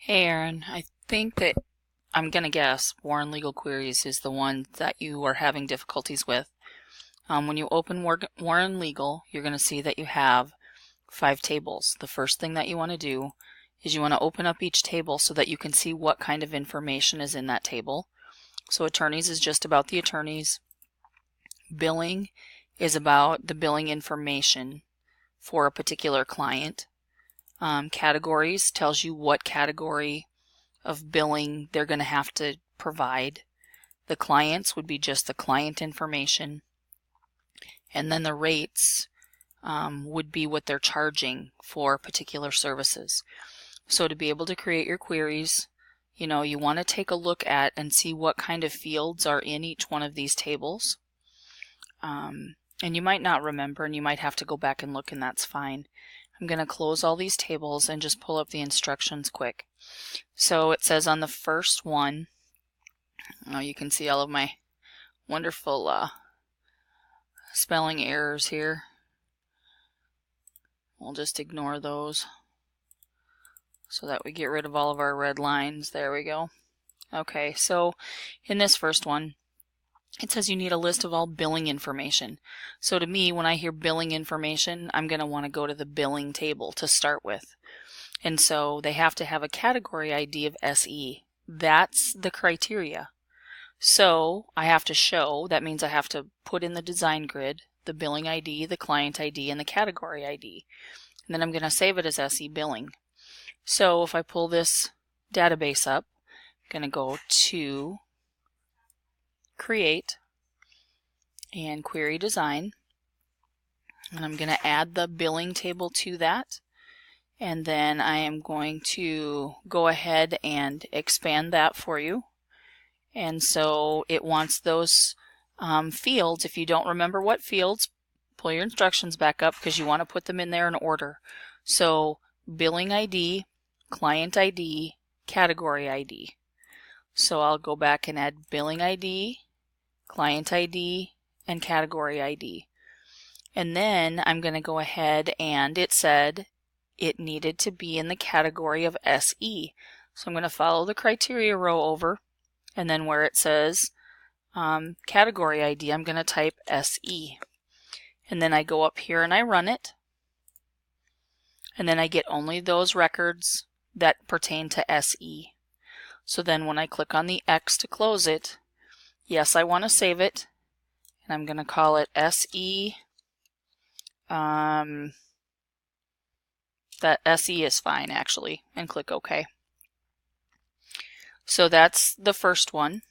Hey Aaron, I think that I'm gonna guess Warren Legal Queries is the one that you are having difficulties with. When you open Warren Legal, you're gonna see that you have 5 tables. The first thing that you want to do is you want to open up each table so that you can see what kind of information is in that table. So attorneys is just about the attorneys. Billing is about the billing information for a particular client. Categories tells you what category of billing they're going to have to provide. The clients would be just the client information. And then the rates would be what they're charging for particular services. So to be able to create your queries, you want to take a look at and see what kind of fields are in each one of these tables. And you might not remember and you might have to go back and look, and that's fine. I'm going to close all these tables and just pull up the instructions quick. So it says on the first one, you can see all of my wonderful spelling errors here. We'll just ignore those so that we get rid of all of our red lines. There we go. Okay, so in this first one, it says you need a list of all billing information. So to me, when I hear billing information, I'm going to want to go to the billing table to start with. And so they have to have a category ID of SE. That's the criteria. So I have to show, that means I have to put in the design grid, the billing ID, the client ID, and the category ID. And then I'm going to save it as SE billing. So if I pull this database up, I'm going to go to Create and Query Design. And I'm going to add the billing table to that. And then I am going to go ahead and expand that for you. And so it wants those fields. If you don't remember what fields, pull your instructions back up because you want to put them in there in order. So billing ID, client ID, category ID. So I'll go back and add billing ID, client ID, and category ID. And then I'm going to go ahead, and it said it needed to be in the category of SE. So I'm going to follow the criteria row over, and then where it says category ID, I'm going to type SE. And then I go up here and I run it. And then I get only those records that pertain to SE. So then when I click on the X to close it, yes, I want to save it. And I'm going to call it SE. That SE is fine actually, and click OK. So that's the first one.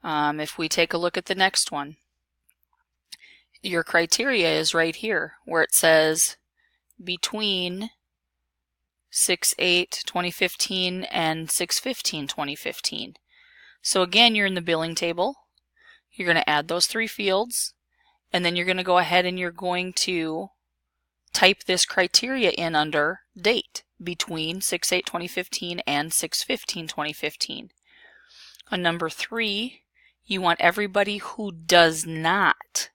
If we take a look at the next one, your criteria is right here where it says between 6/8/2015 and 6/15/2015. So again, you're in the billing table. You're going to add those 3 fields, and then you're going to go ahead and you're going to type this criteria in under date between 6/8/2015 and 6/15/2015. On number 3, you want everybody who does not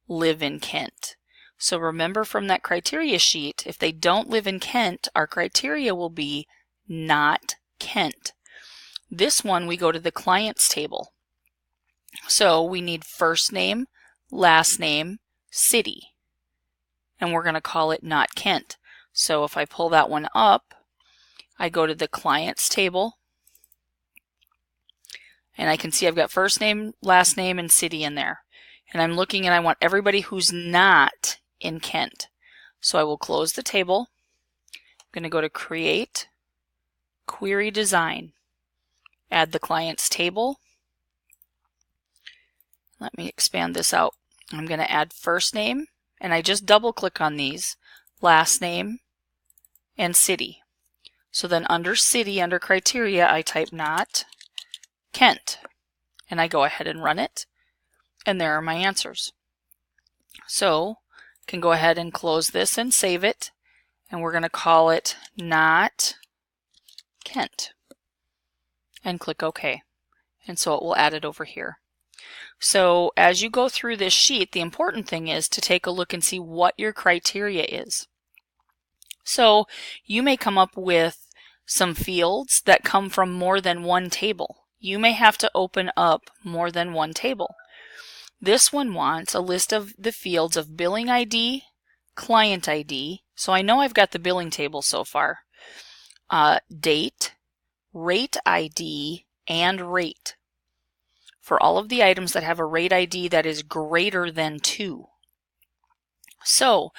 live in Kent. So remember from that criteria sheet, if they don't live in Kent, our criteria will be not Kent. This one, we go to the clients table. So we need first name, last name, city. And we're going to call it not Kent. So if I pull that one up, I go to the clients table. And I can see I've got first name, last name, and city in there. And I'm looking and I want everybody who's not in Kent. So I will close the table. I'm going to go to Create, Query Design, add the clients table. Let me expand this out. I'm going to add first name, and I just double click on these, last name, and city. So then under city, under criteria, I type not Kent, and I go ahead and run it, and there are my answers. So I can go ahead and close this and save it, and we're going to call it not Kent, and click OK. And so it will add it over here. So as you go through this sheet, the important thing is to take a look and see what your criteria is. So you may come up with some fields that come from more than one table. You may have to open up more than one table. This one wants a list of the fields of billing ID, client ID, so I know I've got the billing table so far, date, rate ID, and rate, for all of the items that have a rate ID that is greater than 2. So,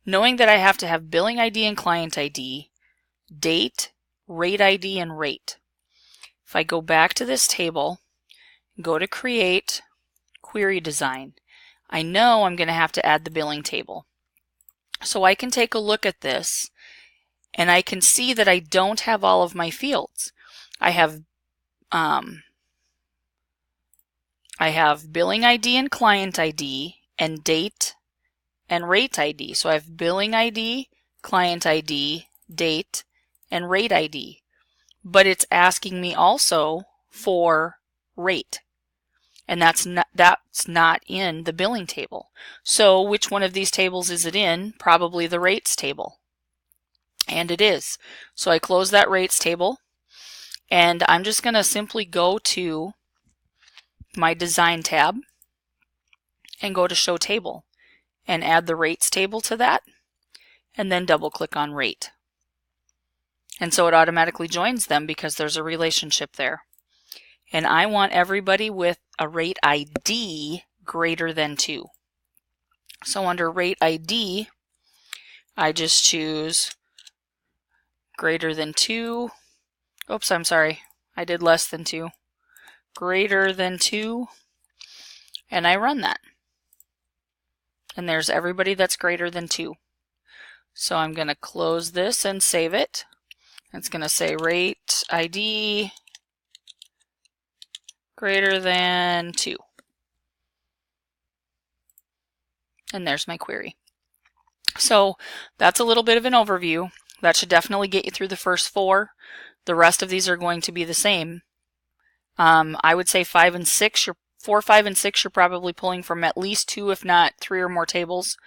knowing that I have to have billing ID and client ID, date, rate ID, and rate. If I go back to this table, go to Create, Query Design, I know I'm going to have to add the billing table. So I can take a look at this and I can see that I don't have all of my fields. I have billing ID and client ID and date and rate ID. So I have billing ID, client ID, date, and rate ID. But it's asking me also for rate. And that's not in the billing table. So which one of these tables is it in? Probably the rates table. And it is. So I close that rates table and I'm just going to simply go to my design tab and go to show table and add the rates table to that and then double click on rate. And so it automatically joins them because there's a relationship there. And I want everybody with a rate ID greater than 2. So under rate ID, I just choose greater than 2. Oops, I'm sorry. I did less than 2. Greater than 2. And I run that. And there's everybody that's greater than 2. So I'm going to close this and save it. It's going to say rate ID greater than 2. And there's my query. So that's a little bit of an overview. That should definitely get you through the first 4. The rest of these are going to be the same. I would say 5 and 6, 4, 5, and 6, you're probably pulling from at least 2, if not 3 or more tables.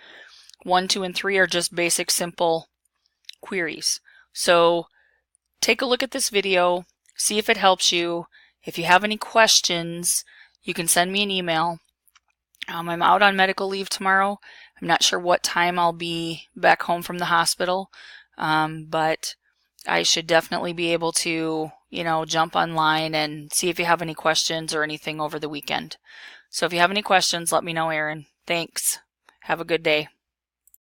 1, 2, and 3 are just basic, simple queries. So take a look at this video, see if it helps you. If you have any questions, you can send me an email. I'm out on medical leave tomorrow. I'm not sure what time I'll be back home from the hospital, but I should definitely be able to, jump online and see if you have any questions or anything over the weekend. So if you have any questions, let me know, Erin. Thanks. Have a good day.